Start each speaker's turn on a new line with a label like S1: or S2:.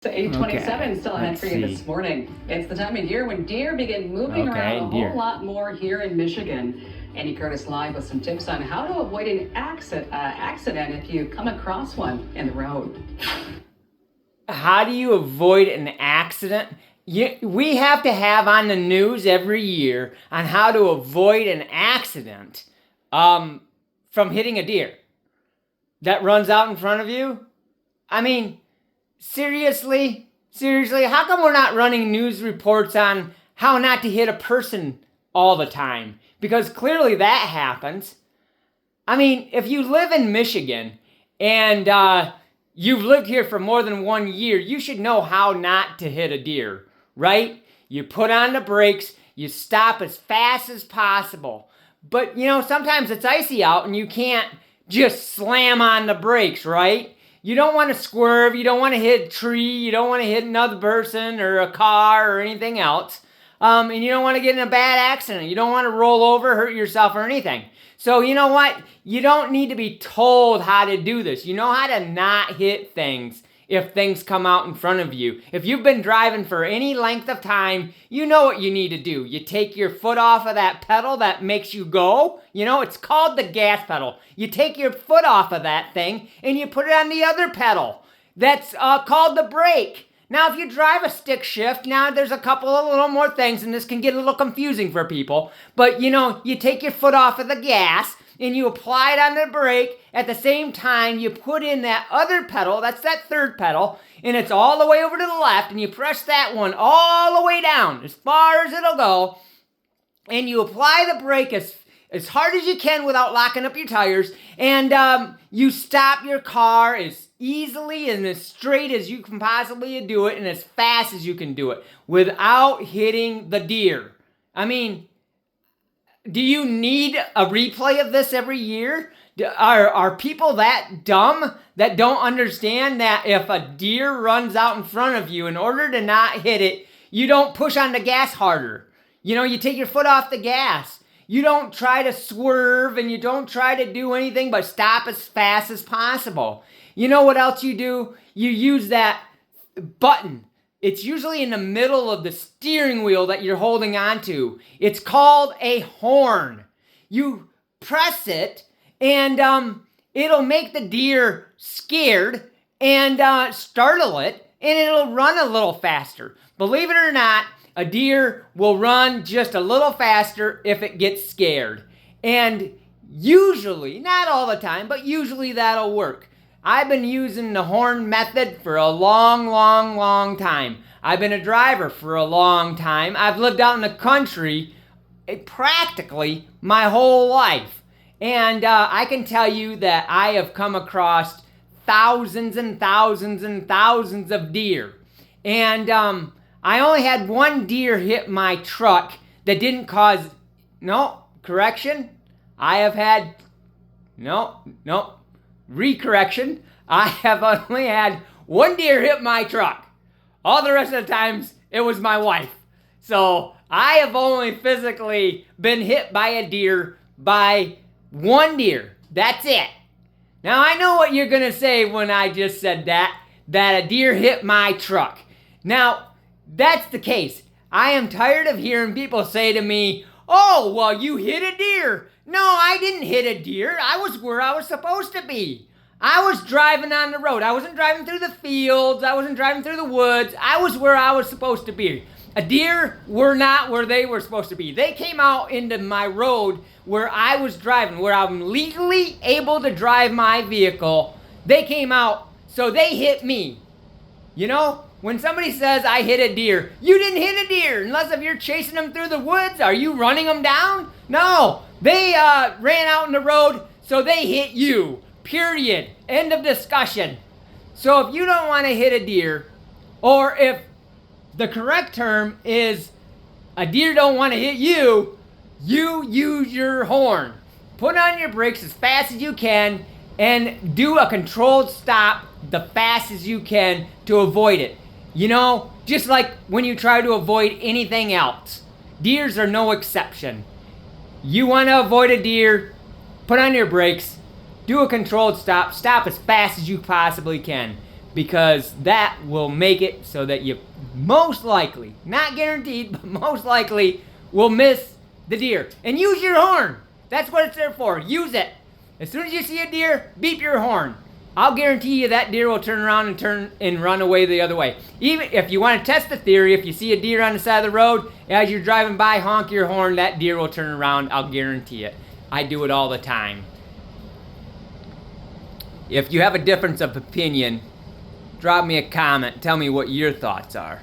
S1: To 827 still ahead
S2: let's
S1: for you
S2: see.
S1: this morning. It's the time of year when deer begin moving around a whole lot more here in Michigan. Andy Curtis live with some tips on how to avoid an accident if you come across one in the road.
S2: How do you avoid an accident? We have to have on the news every year on how to avoid an accident from hitting a deer that runs out in front of you. I mean, seriously, how come we're not running news reports on how not to hit a person all the time? Because clearly that happens. I mean, if you live in Michigan and you've lived here for more than 1 year, you should know how not to hit a deer, right? You put on the brakes, you stop as fast as possible. But, sometimes it's icy out and you can't just slam on the brakes, right? You don't want to swerve, you don't want to hit a tree, you don't want to hit another person or a car or anything else. And you don't want to get in a bad accident. You don't want to roll over, hurt yourself or anything. So you know what? You don't need to be told how to do this. You know how to not hit things if things come out in front of you. If you've been driving for any length of time, you know what you need to do. You take your foot off of that pedal that makes you go. It's called the gas pedal. You take your foot off of that thing and you put it on the other pedal. That's called the brake. Now, if you drive a stick shift, now there's a couple of little more things, and this can get a little confusing for people. But, you take your foot off of the gas, and you apply it on the brake. At the same time, you put in that other pedal, that's that third pedal, and it's all the way over to the left, and you press that one all the way down, as far as it'll go, and you apply the brake as hard as you can without locking up your tires, and you stop your car as easily and as straight as you can possibly do it and as fast as you can do it without hitting the deer. I mean, do you need a replay of this every year? Are people that dumb that don't understand that if a deer runs out in front of you, in order to not hit it, you don't push on the gas harder? You take your foot off the gas. You don't try to swerve and you don't try to do anything but stop as fast as possible. You know what else you do? You use that button. It's usually in the middle of the steering wheel that you're holding onto. It's called a horn. You press it and it'll make the deer scared and startle it, and it'll run a little faster. Believe it or not, a deer will run just a little faster if it gets scared. And usually, not all the time, but usually that'll work. I've been using the horn method for a long time. I've been a driver for a long time. I've lived out in the country practically my whole life. And I can tell you that I have come across thousands and thousands and thousands of deer. And I only had one deer hit my truck that didn't cause, I have had, recorrection. I have only had one deer hit my truck. All the rest of the times, it was my wife. So I have only physically been hit by a deer by one deer. That's it. Now I know what you're going to say when I just said that a deer hit my truck. Now, that's the case. I am tired of hearing people say to me, "Oh, well, you hit a deer." No, I didn't hit a deer. I was where I was supposed to be. I was driving on the road. I wasn't driving through the fields. I wasn't driving through the woods. I was where I was supposed to be. A deer were not where they were supposed to be. They came out into my road where I was driving, where I'm legally able to drive my vehicle. They came out, so they hit me. When somebody says I hit a deer, you didn't hit a deer unless if you're chasing them through the woods. Are you running them down? No, they ran out in the road, so they hit you. Period. End of discussion. So if you don't want to hit a deer, or if the correct term is a deer don't want to hit you, you use your horn. Put on your brakes as fast as you can and do a controlled stop the fast as you can to avoid it. Just like when you try to avoid anything else. Deers are no exception. You want to avoid a deer, put on your brakes, do a controlled stop as fast as you possibly can. because that will make it so that you most likely, not guaranteed, but most likely will miss the deer. And use your horn. That's what it's there for. Use it. As soon as you see a deer, beep your horn. I'll guarantee you that deer will turn around and run away the other way. Even if you want to test the theory, if you see a deer on the side of the road, as you're driving by, honk your horn, that deer will turn around. I'll guarantee it. I do it all the time. If you have a difference of opinion, drop me a comment. Tell me what your thoughts are.